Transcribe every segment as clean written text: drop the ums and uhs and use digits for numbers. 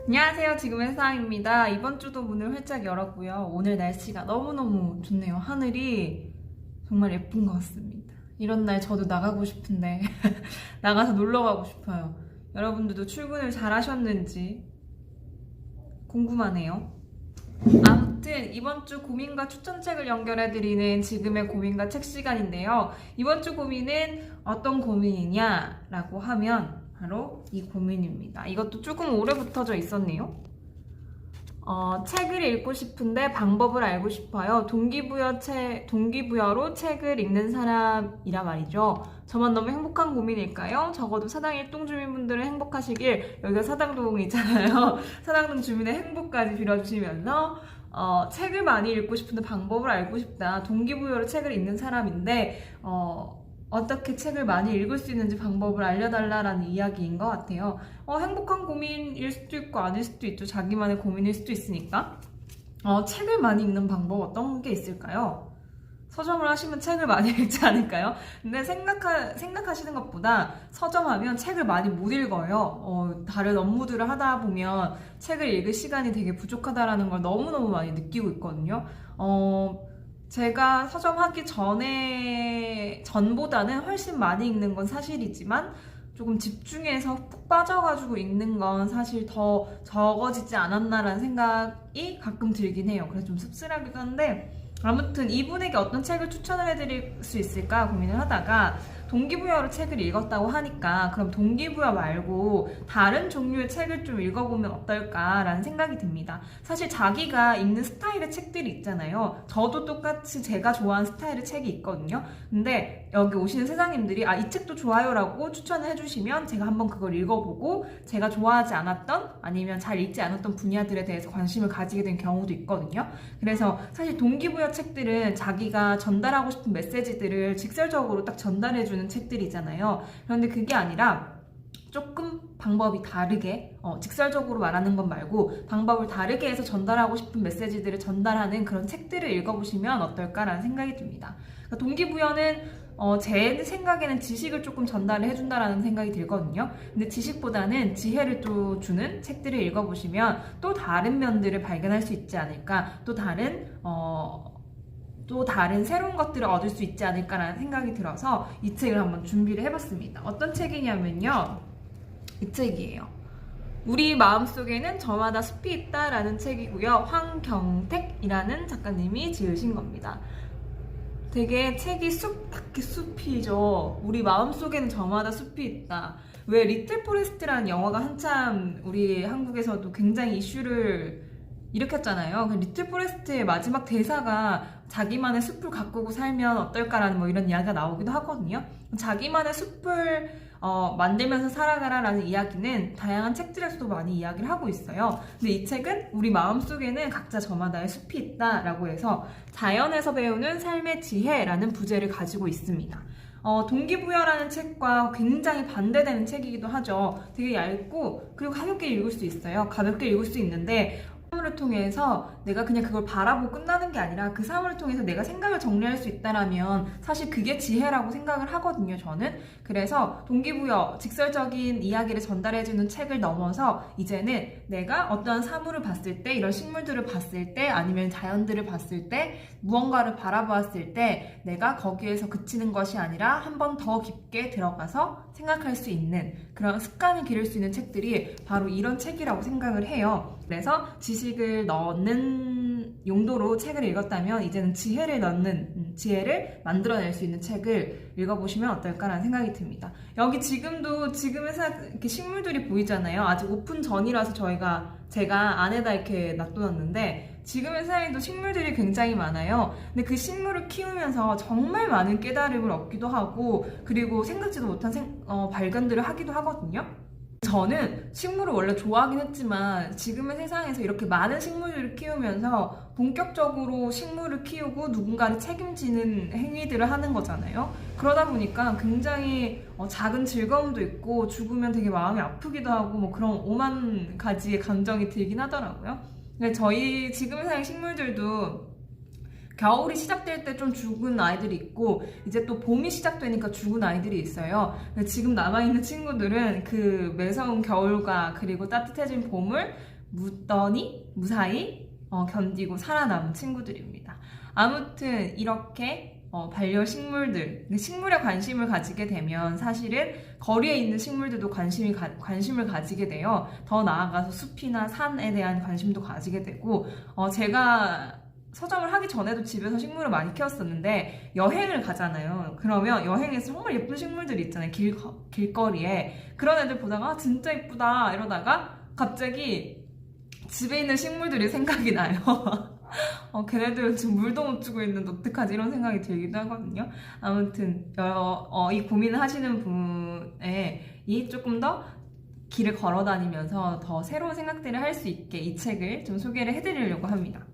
안녕하세요. 지금의 세상입니다. 이번 주도 문을 활짝 열었고요. 오늘 날씨가 너무너무 좋네요. 하늘이 정말 예쁜 것 같습니다. 이런 날 저도 나가고 싶은데 나가서 놀러 가고 싶어요. 여러분들도 출근을 잘 하셨는지 궁금하네요. 아무튼 이번 주 고민과 추천책을 연결해드리는 지금의 고민과 책 시간인데요. 이번 주 고민은 어떤 고민이냐라고 하면 바로 이 고민입니다. 이것도 조금 오래 붙어져 있었네요. 책을 읽고 싶은데 방법을 알고 싶어요. 동기부여로 책을 읽는 사람이라 말이죠. 저만 너무 행복한 고민일까요? 적어도 사당 일동 주민분들은 행복하시길. 여기가 사당동이잖아요. 사당동 주민의 행복까지 빌어주시면서 책을 많이 읽고 싶은데 방법을 알고 싶다. 동기부여로 책을 읽는 사람인데 어떻게 책을 많이 읽을 수 있는지 방법을 알려달라라는 이야기인 것 같아요. 행복한 고민일 수도 있고 아닐 수도 있죠. 자기만의 고민일 수도 있으니까. 책을 많이 읽는 방법 어떤 게 있을까요? 서점을 하시면 책을 많이 읽지 않을까요? 근데 생각하시는 것보다 서점하면 책을 많이 못 읽어요. 다른 업무들을 하다 보면 책을 읽을 시간이 되게 부족하다라는 걸 너무너무 많이 느끼고 있거든요. 제가 서점 하기 전보다는 훨씬 많이 읽는 건 사실이지만 조금 집중해서 푹 빠져가지고 읽는 건 사실 더 적어지지 않았나라는 생각이 가끔 들긴 해요. 그래서 좀 씁쓸하기도 한데 아무튼 이분에게 어떤 책을 추천을 해드릴 수 있을까 고민을 하다가 동기부여로 책을 읽었다고 하니까 그럼 동기부여 말고 다른 종류의 책을 좀 읽어보면 어떨까라는 생각이 듭니다. 사실 자기가 읽는 스타일의 책들이 있잖아요. 저도 똑같이 제가 좋아하는 스타일의 책이 있거든요. 근데 여기 오시는 세상님들이 이 책도 좋아요라고 추천을 해주시면 제가 한번 그걸 읽어보고 제가 좋아하지 않았던 아니면 잘 읽지 않았던 분야들에 대해서 관심을 가지게 된 경우도 있거든요. 그래서 사실 동기부여 책들은 자기가 전달하고 싶은 메시지들을 직설적으로 딱 전달해주는 책들이잖아요. 그런데 그게 아니라 조금 방법이 다르게 직설적으로 말하는 것 말고 방법을 다르게 해서 전달하고 싶은 메시지들을 전달하는 그런 책들을 읽어보시면 어떨까라는 생각이 듭니다. 그러니까 동기부여는 제 생각에는 지식을 조금 전달을 해준다라는 생각이 들거든요. 근데 지식보다는 지혜를 또 주는 책들을 읽어보시면 또 다른 면들을 발견할 수 있지 않을까, 또 다른 새로운 것들을 얻을 수 있지 않을까라는 생각이 들어서 이 책을 한번 준비를 해봤습니다. 어떤 책이냐면요. 이 책이에요. 우리 마음속에는 저마다 숲이 있다라는 책이고요. 황경택이라는 작가님이 지으신 겁니다. 되게 책이 딱히 숲이죠. 우리 마음속에는 저마다 숲이 있다. 왜 리틀 포레스트라는 영화가 한참 우리 한국에서도 굉장히 이슈를 일으켰잖아요. 리틀 포레스트의 마지막 대사가 자기만의 숲을 가꾸고 살면 어떨까라는 이런 이야기가 나오기도 하거든요. 자기만의 숲을 만들면서 살아가라라는 이야기는 다양한 책들에서도 많이 이야기를 하고 있어요. 근데 이 책은 우리 마음속에는 각자 저마다의 숲이 있다라고 해서 자연에서 배우는 삶의 지혜라는 부제를 가지고 있습니다. 동기부여라는 책과 굉장히 반대되는 책이기도 하죠. 되게 얇고 그리고 가볍게 읽을 수 있어요. 가볍게 읽을 수 있는데 사물을 통해서 내가 그냥 그걸 바라보고 끝나는 게 아니라 그 사물을 통해서 내가 생각을 정리할 수 있다라면 사실 그게 지혜라고 생각을 하거든요, 저는. 그래서 동기부여, 직설적인 이야기를 전달해주는 책을 넘어서 이제는 내가 어떤 사물을 봤을 때, 이런 식물들을 봤을 때, 아니면 자연들을 봤을 때, 무언가를 바라보았을 때 내가 거기에서 그치는 것이 아니라 한 번 더 깊게 들어가서 생각할 수 있는 그런 습관을 기를 수 있는 책들이 바로 이런 책이라고 생각을 해요. 그래서 지식을 넣는 용도로 책을 읽었다면 이제는 지혜를 만들어낼 수 있는 책을 읽어보시면 어떨까라는 생각이 듭니다. 여기 지금의 이렇게 식물들이 보이잖아요. 아직 오픈 전이라서 제가 안에다 이렇게 놔둬놨는데 지금의 세상에도 식물들이 굉장히 많아요. 근데 그 식물을 키우면서 정말 많은 깨달음을 얻기도 하고 그리고 생각지도 못한 발견들을 하기도 하거든요. 저는 식물을 원래 좋아하긴 했지만 지금의 세상에서 이렇게 많은 식물들을 키우면서 본격적으로 식물을 키우고 누군가를 책임지는 행위들을 하는 거잖아요. 그러다 보니까 굉장히 작은 즐거움도 있고 죽으면 되게 마음이 아프기도 하고 그런 오만 가지의 감정이 들긴 하더라고요. 근데 저희 지금의 세상 식물들도 겨울이 시작될 때 좀 죽은 아이들이 있고 이제 또 봄이 시작되니까 죽은 아이들이 있어요. 지금 남아있는 친구들은 그 매서운 겨울과 그리고 따뜻해진 봄을 묻더니 무사히 견디고 살아남은 친구들입니다. 아무튼 이렇게 반려식물들, 식물에 관심을 가지게 되면 사실은 거리에 있는 식물들도 관심을 가지게 돼요. 더 나아가서 숲이나 산에 대한 관심도 가지게 되고, 제가 서점을 하기 전에도 집에서 식물을 많이 키웠었는데 여행을 가잖아요. 그러면 여행에서 정말 예쁜 식물들이 있잖아요. 길거리에. 그런 애들 보다가 진짜 예쁘다 이러다가 갑자기 집에 있는 식물들이 생각이 나요. 걔네들은 지금 물도 못 주고 있는데 어떡하지 이런 생각이 들기도 하거든요. 아무튼 이 고민을 하시는 분이 조금 더 길을 걸어 다니면서 더 새로운 생각들을 할 수 있게 이 책을 좀 소개를 해드리려고 합니다.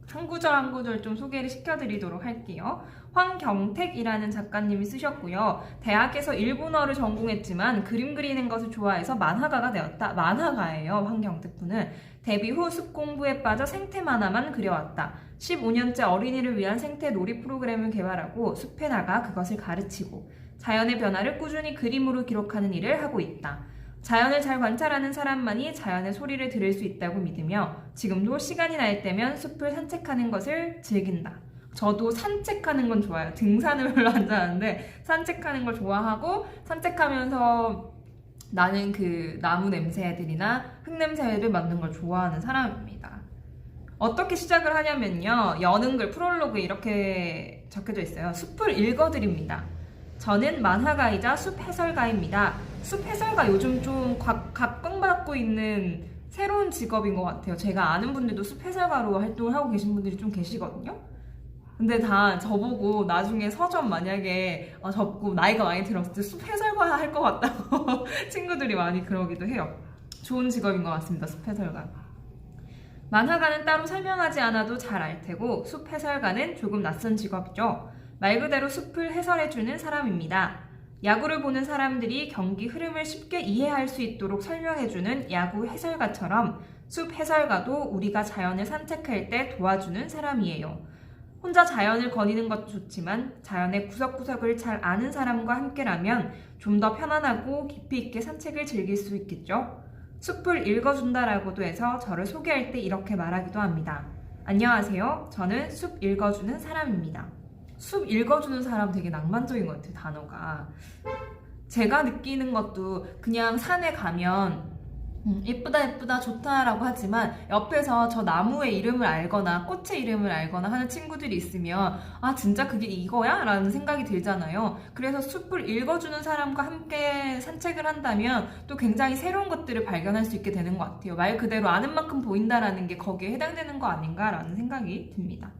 한 구절 한 구절 좀 소개를 시켜드리도록 할게요. 황경택이라는 작가님이 쓰셨고요. 대학에서 일본어를 전공했지만 그림 그리는 것을 좋아해서 만화가가 되었다. 만화가예요, 황경택 분은. 데뷔 후 숲 공부에 빠져 생태 만화만 그려왔다. 15년째 어린이를 위한 생태 놀이 프로그램을 개발하고 숲에 나가 그것을 가르치고 자연의 변화를 꾸준히 그림으로 기록하는 일을 하고 있다. 자연을 잘 관찰하는 사람만이 자연의 소리를 들을 수 있다고 믿으며 지금도 시간이 날 때면 숲을 산책하는 것을 즐긴다. 저도 산책하는 건 좋아요. 등산을 별로 안 좋아하는데 산책하는 걸 좋아하고 산책하면서 나는 그 나무 냄새들이나 흙 냄새를 맡는 걸 좋아하는 사람입니다. 어떻게 시작을 하냐면요. 여는 글 프롤로그에 이렇게 적혀져 있어요. 숲을 읽어드립니다. 저는 만화가이자 숲 해설가입니다. 숲 해설가 요즘 좀 각광받고 있는 새로운 직업인 것 같아요. 제가 아는 분들도 숲 해설가로 활동을 하고 계신 분들이 좀 계시거든요. 근데 다 저보고 나중에 서점 만약에 접고 나이가 많이 들었을 때 숲 해설가 할 것 같다고 친구들이 많이 그러기도 해요. 좋은 직업인 것 같습니다. 숲 해설가. 만화가는 따로 설명하지 않아도 잘 알 테고 숲 해설가는 조금 낯선 직업이죠. 말 그대로 숲을 해설해주는 사람입니다. 야구를 보는 사람들이 경기 흐름을 쉽게 이해할 수 있도록 설명해주는 야구 해설가처럼 숲 해설가도 우리가 자연을 산책할 때 도와주는 사람이에요. 혼자 자연을 거니는 것도 좋지만 자연의 구석구석을 잘 아는 사람과 함께라면 좀 더 편안하고 깊이 있게 산책을 즐길 수 있겠죠. 숲을 읽어준다라고도 해서 저를 소개할 때 이렇게 말하기도 합니다. 안녕하세요. 저는 숲 읽어주는 사람입니다. 숲 읽어주는 사람 되게 낭만적인 것 같아요, 단어가. 제가 느끼는 것도 그냥 산에 가면 예쁘다 좋다라고 하지만 옆에서 저 나무의 이름을 알거나 꽃의 이름을 알거나 하는 친구들이 있으면 아 진짜 그게 이거야? 라는 생각이 들잖아요. 그래서 숲을 읽어주는 사람과 함께 산책을 한다면 또 굉장히 새로운 것들을 발견할 수 있게 되는 것 같아요. 말 그대로 아는 만큼 보인다라는 게 거기에 해당되는 거 아닌가라는 생각이 듭니다.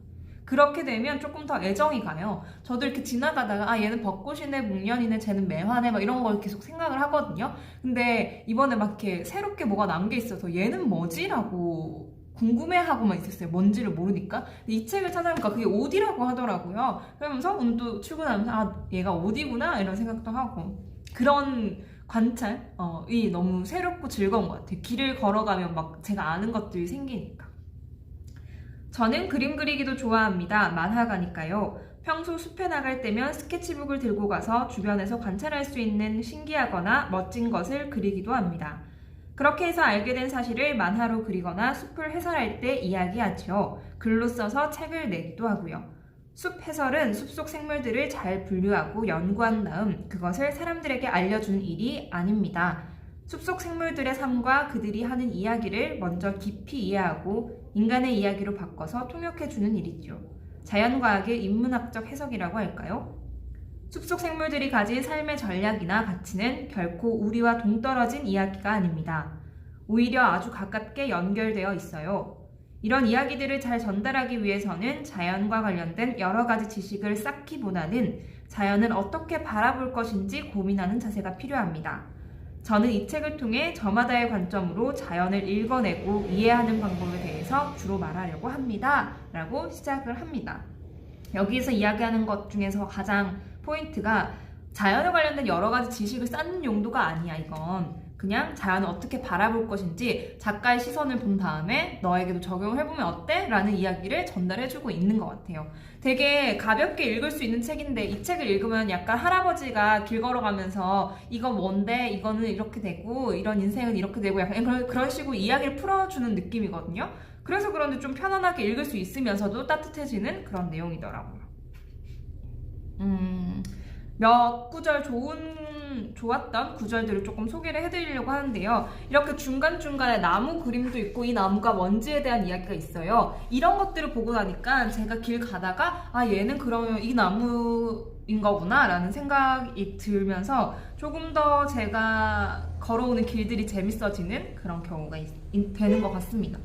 그렇게 되면 조금 더 애정이 가요. 저도 이렇게 지나가다가 얘는 벚꽃이네, 목련이네, 쟤는 매화네 막 이런 걸 계속 생각을 하거든요. 근데 이번에 막 이렇게 새롭게 뭐가 난 게 있어서 얘는 뭐지? 라고 궁금해하고만 있었어요. 뭔지를 모르니까. 이 책을 찾아보니까 그게 오디라고 하더라고요. 그러면서 오늘 또 출근하면서 얘가 오디구나 이런 생각도 하고 그런 관찰이 너무 새롭고 즐거운 것 같아요. 길을 걸어가면 막 제가 아는 것들이 생기니까. 저는 그림 그리기도 좋아합니다. 만화가니까요. 평소 숲에 나갈 때면 스케치북을 들고 가서 주변에서 관찰할 수 있는 신기하거나 멋진 것을 그리기도 합니다. 그렇게 해서 알게 된 사실을 만화로 그리거나 숲을 해설할 때 이야기하죠. 글로 써서 책을 내기도 하고요. 숲 해설은 숲속 생물들을 잘 분류하고 연구한 다음 그것을 사람들에게 알려주는 일이 아닙니다. 숲속 생물들의 삶과 그들이 하는 이야기를 먼저 깊이 이해하고 인간의 이야기로 바꿔서 통역해주는 일이죠. 자연과학의 인문학적 해석이라고 할까요? 숲속 생물들이 가진 삶의 전략이나 가치는 결코 우리와 동떨어진 이야기가 아닙니다. 오히려 아주 가깝게 연결되어 있어요. 이런 이야기들을 잘 전달하기 위해서는 자연과 관련된 여러 가지 지식을 쌓기보다는 자연을 어떻게 바라볼 것인지 고민하는 자세가 필요합니다. 저는 이 책을 통해 저마다의 관점으로 자연을 읽어내고 이해하는 방법에 대해서 주로 말하려고 합니다. 라고 시작을 합니다. 여기서 이야기하는 것 중에서 가장 포인트가 자연에 관련된 여러 가지 지식을 쌓는 용도가 아니야, 이건. 그냥 자연을 어떻게 바라볼 것인지 작가의 시선을 본 다음에 너에게도 적용을 해보면 어때? 라는 이야기를 전달해주고 있는 것 같아요. 되게 가볍게 읽을 수 있는 책인데 이 책을 읽으면 약간 할아버지가 길 걸어가면서 이거 뭔데? 이거는 이렇게 되고 이런 인생은 이렇게 되고 약간 그런 식으로 이야기를 풀어주는 느낌이거든요. 그래서 그런지 좀 편안하게 읽을 수 있으면서도 따뜻해지는 그런 내용이더라고요. 몇 구절 좋았던 구절들을 조금 소개를 해드리려고 하는데요. 이렇게 중간중간에 나무 그림도 있고 이 나무가 뭔지에 대한 이야기가 있어요. 이런 것들을 보고 나니까 제가 길 가다가 얘는 그러면 이 나무인 거구나 라는 생각이 들면서 조금 더 제가 걸어오는 길들이 재밌어지는 그런 경우가 되는 것 같습니다.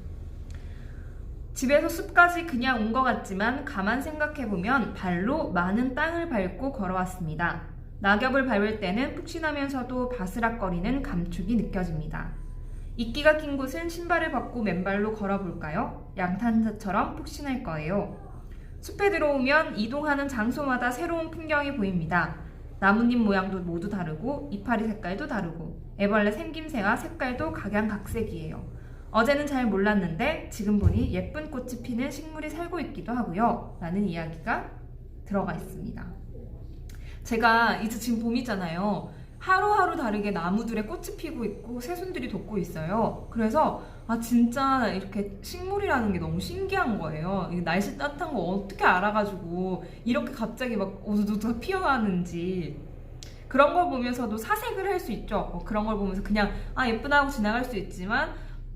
집에서 숲까지 그냥 온 것 같지만 가만 생각해보면 발로 많은 땅을 밟고 걸어왔습니다. 낙엽을 밟을 때는 푹신하면서도 바스락거리는 감촉이 느껴집니다. 이끼가 낀 곳은 신발을 벗고 맨발로 걸어볼까요? 양탄자처럼 푹신할 거예요. 숲에 들어오면 이동하는 장소마다 새로운 풍경이 보입니다. 나뭇잎 모양도 모두 다르고 이파리 색깔도 다르고 애벌레 생김새와 색깔도 각양각색이에요. 어제는 잘 몰랐는데 지금 보니 예쁜 꽃이 피는 식물이 살고 있기도 하고요. 라는 이야기가 들어가 있습니다. 제가 이제 지금 봄이잖아요. 하루하루 다르게 나무들에 꽃이 피고 있고 새순들이 돋고 있어요. 그래서 진짜 이렇게 식물이라는 게 너무 신기한 거예요. 날씨 따뜻한 거 어떻게 알아가지고 이렇게 갑자기 막 우두두두 피어나는지 그런 걸 보면서도 사색을 할 수 있죠. 그런 걸 보면서 그냥 예쁘다 하고 지나갈 수 있지만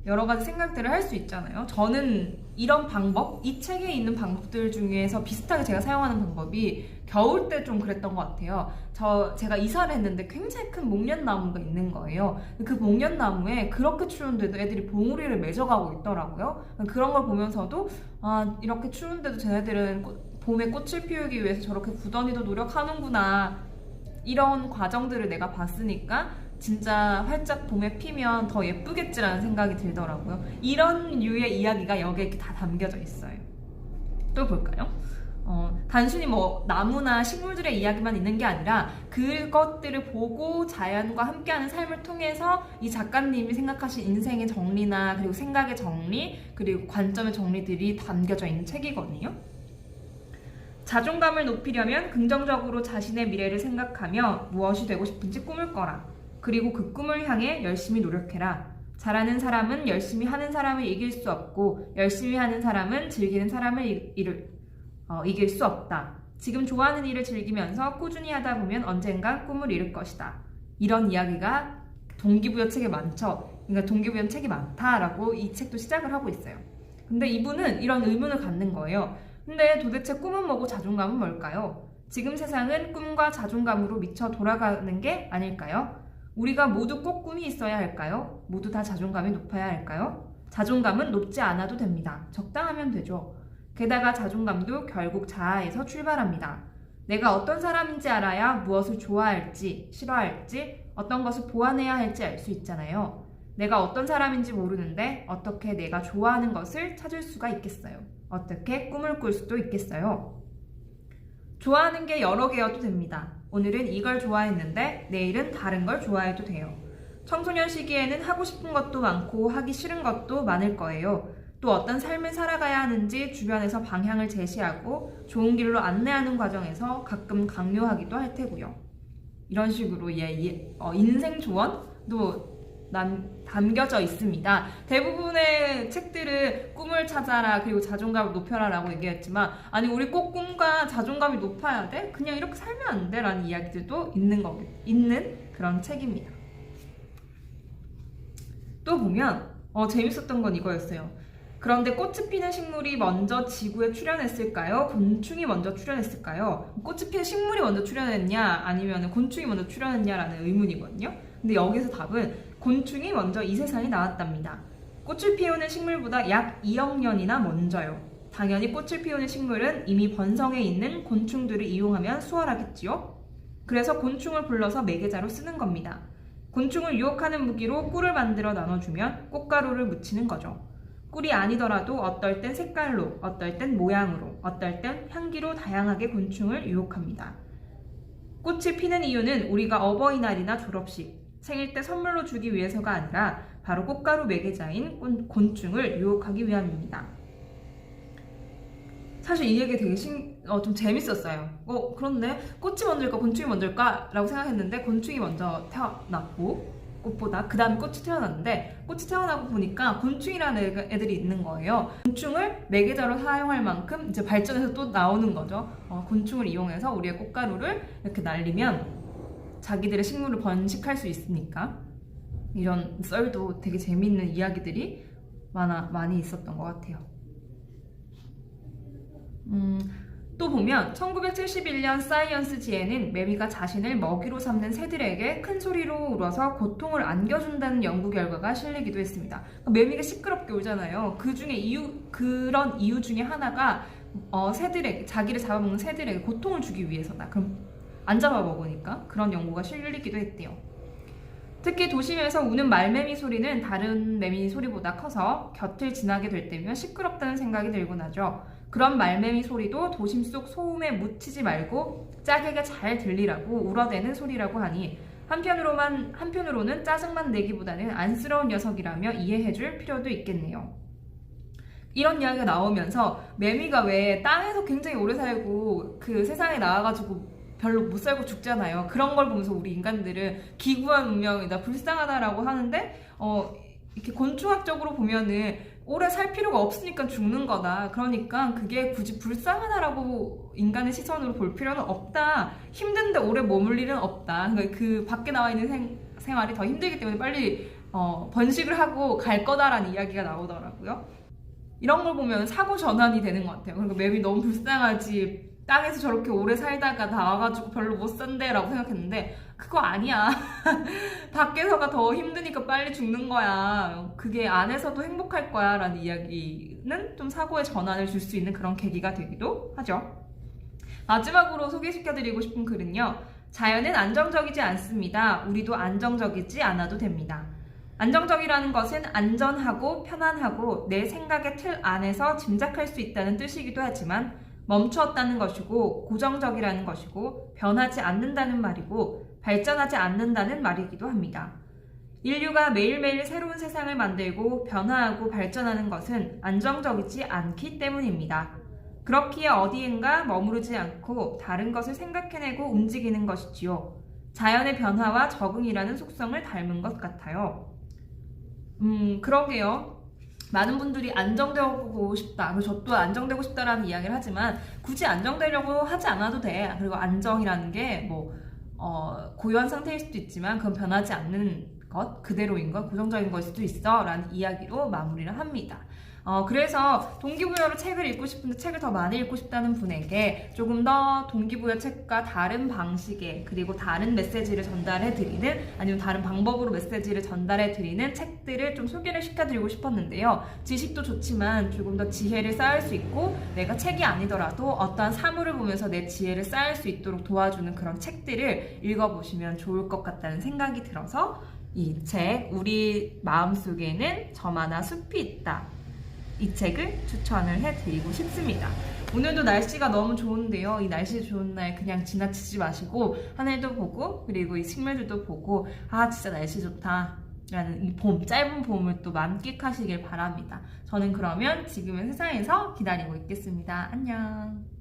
여러 가지 생각들을 할 수 있잖아요. 저는 이런 방법, 이 책에 있는 방법들 중에서 비슷하게 제가 사용하는 방법이 겨울 때 좀 그랬던 것 같아요. 제가 이사를 했는데 굉장히 큰 목련나무가 있는 거예요. 그 목련나무에 그렇게 추운데도 애들이 봉우리를 맺어가고 있더라고요. 그런 걸 보면서도 이렇게 추운데도 쟤네들은 봄에 꽃을 피우기 위해서 저렇게 부단히도 노력하는구나. 이런 과정들을 내가 봤으니까 진짜 활짝 봄에 피면 더 예쁘겠지라는 생각이 들더라고요. 이런 류의 이야기가 여기에 이렇게 다 담겨져 있어요. 또 볼까요? 단순히 나무나 식물들의 이야기만 있는 게 아니라 그것들을 보고 자연과 함께하는 삶을 통해서 이 작가님이 생각하신 인생의 정리나 그리고 생각의 정리 그리고 관점의 정리들이 담겨져 있는 책이거든요. 자존감을 높이려면 긍정적으로 자신의 미래를 생각하며 무엇이 되고 싶은지 꿈을 꿔라. 그리고 그 꿈을 향해 열심히 노력해라. 잘하는 사람은 열심히 하는 사람을 이길 수 없고 열심히 하는 사람은 즐기는 사람을 이길 수 없다. 지금 좋아하는 일을 즐기면서 꾸준히 하다 보면 언젠간 꿈을 이룰 것이다. 이런 이야기가 동기부여 책에 많죠. 그러니까 동기부여 책이 많다라고 이 책도 시작을 하고 있어요. 근데 이분은 이런 의문을 갖는 거예요. 근데 도대체 꿈은 뭐고 자존감은 뭘까요? 지금 세상은 꿈과 자존감으로 미쳐 돌아가는 게 아닐까요? 우리가 모두 꼭 꿈이 있어야 할까요? 모두 다 자존감이 높아야 할까요? 자존감은 높지 않아도 됩니다. 적당하면 되죠. 게다가 자존감도 결국 자아에서 출발합니다. 내가 어떤 사람인지 알아야 무엇을 좋아할지, 싫어할지, 어떤 것을 보완해야 할지 알 수 있잖아요. 내가 어떤 사람인지 모르는데 어떻게 내가 좋아하는 것을 찾을 수가 있겠어요? 어떻게 꿈을 꿀 수도 있겠어요? 좋아하는 게 여러 개여도 됩니다. 오늘은 이걸 좋아했는데 내일은 다른 걸 좋아해도 돼요. 청소년 시기에는 하고 싶은 것도 많고 하기 싫은 것도 많을 거예요. 또 어떤 삶을 살아가야 하는지 주변에서 방향을 제시하고 좋은 길로 안내하는 과정에서 가끔 강요하기도 할 테고요. 이런 식으로 인생 조언도 담겨져 있습니다. 대부분의 책들은 꿈을 찾아라 그리고 자존감을 높여라 라고 얘기했지만 우리 꼭 꿈과 자존감이 높아야 돼? 그냥 이렇게 살면 안 돼? 라는 이야기들도 있는 그런 책입니다. 또 보면 재밌었던 건 이거였어요. 그런데 꽃이 피는 식물이 먼저 지구에 출현했을까요? 곤충이 먼저 출현했을까요? 꽃이 피는 식물이 먼저 출현했냐 아니면 곤충이 먼저 출현했냐라는 의문이거든요. 근데 여기서 답은 곤충이 먼저 이 세상에 나왔답니다. 꽃을 피우는 식물보다 약 2억 년이나 먼저요. 당연히 꽃을 피우는 식물은 이미 번성해 있는 곤충들을 이용하면 수월하겠지요. 그래서 곤충을 불러서 매개자로 쓰는 겁니다. 곤충을 유혹하는 무기로 꿀을 만들어 나눠주면 꽃가루를 묻히는 거죠. 꿀이 아니더라도 어떨 땐 색깔로, 어떨 땐 모양으로, 어떨 땐 향기로 다양하게 곤충을 유혹합니다. 꽃이 피는 이유는 우리가 어버이날이나 졸업식, 생일 때 선물로 주기 위해서가 아니라 바로 꽃가루 매개자인 곤충을 유혹하기 위함입니다. 사실 이 얘기 되게 좀 재밌었어요. 그런데 꽃이 먼저일까 곤충이 먼저일까? 라고 생각했는데 곤충이 먼저 태어났고 꽃보다 그 다음에 꽃이 태어났는데 꽃이 태어나고 보니까 곤충이라는 애들이 있는 거예요. 곤충을 매개자로 사용할 만큼 이제 발전해서 또 나오는 거죠. 곤충을 이용해서 우리의 꽃가루를 이렇게 날리면 자기들의 식물을 번식할 수 있으니까 이런 썰도 되게 재미있는 이야기들이 많이 있었던 것 같아요. 또 보면 1971년 사이언스지에는 매미가 자신을 먹이로 삼는 새들에게 큰 소리로 울어서 고통을 안겨준다는 연구 결과가 실리기도 했습니다. 매미가 시끄럽게 울잖아요. 그런 이유 중에 하나가 새들에게, 자기를 잡아먹는 새들에게 고통을 주기 위해서다. 그럼 안 잡아먹으니까 그런 연구가 실리기도 했대요. 특히 도심에서 우는 말매미 소리는 다른 매미 소리보다 커서 곁을 지나게 될 때면 시끄럽다는 생각이 들곤 하죠. 그런 말매미 소리도 도심 속 소음에 묻히지 말고 짝에게 잘 들리라고 울어대는 소리라고 하니 한편으로는 짜증만 내기보다는 안쓰러운 녀석이라며 이해해줄 필요도 있겠네요. 이런 이야기가 나오면서 매미가 왜 땅에서 굉장히 오래 살고 그 세상에 나와가지고 별로 못 살고 죽잖아요. 그런 걸 보면서 우리 인간들은 기구한 운명이다, 불쌍하다라고 하는데 이렇게 곤충학적으로 보면은 오래 살 필요가 없으니까 죽는 거다. 그러니까 그게 굳이 불쌍하다라고 인간의 시선으로 볼 필요는 없다. 힘든데 오래 머물 일은 없다. 그러니까 그 밖에 나와 있는 생활이 더 힘들기 때문에 빨리 번식을 하고 갈 거다라는 이야기가 나오더라고요. 이런 걸 보면 사고 전환이 되는 것 같아요. 그러니까 맵이 너무 불쌍하지, 땅에서 저렇게 오래 살다가 나와가지고 별로 못 산대 라고 생각했는데 그거 아니야. 밖에서가 더 힘드니까 빨리 죽는 거야. 그게 안에서도 행복할 거야 라는 이야기는 좀 사고의 전환을 줄 수 있는 그런 계기가 되기도 하죠. 마지막으로 소개시켜드리고 싶은 글은요, 자연은 안정적이지 않습니다. 우리도 안정적이지 않아도 됩니다. 안정적이라는 것은 안전하고 편안하고 내 생각의 틀 안에서 짐작할 수 있다는 뜻이기도 하지만 멈추었다는 것이고 고정적이라는 것이고 변하지 않는다는 말이고 발전하지 않는다는 말이기도 합니다. 인류가 매일매일 새로운 세상을 만들고 변화하고 발전하는 것은 안정적이지 않기 때문입니다. 그렇기에 어디엔가 머무르지 않고 다른 것을 생각해내고 움직이는 것이지요. 자연의 변화와 적응이라는 속성을 닮은 것 같아요. 그러게요. 많은 분들이 안정되고 싶다, 그리고 저도 안정되고 싶다라는 이야기를 하지만 굳이 안정되려고 하지 않아도 돼. 그리고 안정이라는 게 고요한 상태일 수도 있지만 그건 변하지 않는 것, 그대로인 것, 고정적인 걸 수도 있어 라는 이야기로 마무리를 합니다. 그래서 동기부여로 책을 읽고 싶은데 책을 더 많이 읽고 싶다는 분에게 조금 더 동기부여 책과 다른 방식의, 그리고 다른 메시지를 전달해드리는, 아니면 다른 방법으로 메시지를 전달해드리는 책들을 좀 소개를 시켜드리고 싶었는데요. 지식도 좋지만 조금 더 지혜를 쌓을 수 있고 내가 책이 아니더라도 어떠한 사물을 보면서 내 지혜를 쌓을 수 있도록 도와주는 그런 책들을 읽어보시면 좋을 것 같다는 생각이 들어서 이 책, 우리 마음속에는 저마다 숲이 있다, 이 책을 추천을 해드리고 싶습니다. 오늘도 날씨가 너무 좋은데요. 이 날씨 좋은 날 그냥 지나치지 마시고 하늘도 보고 그리고 이 식물들도 보고 진짜 날씨 좋다 라는 이 짧은 봄을 또 만끽하시길 바랍니다. 저는 그러면 지금의 세상에서 기다리고 있겠습니다. 안녕.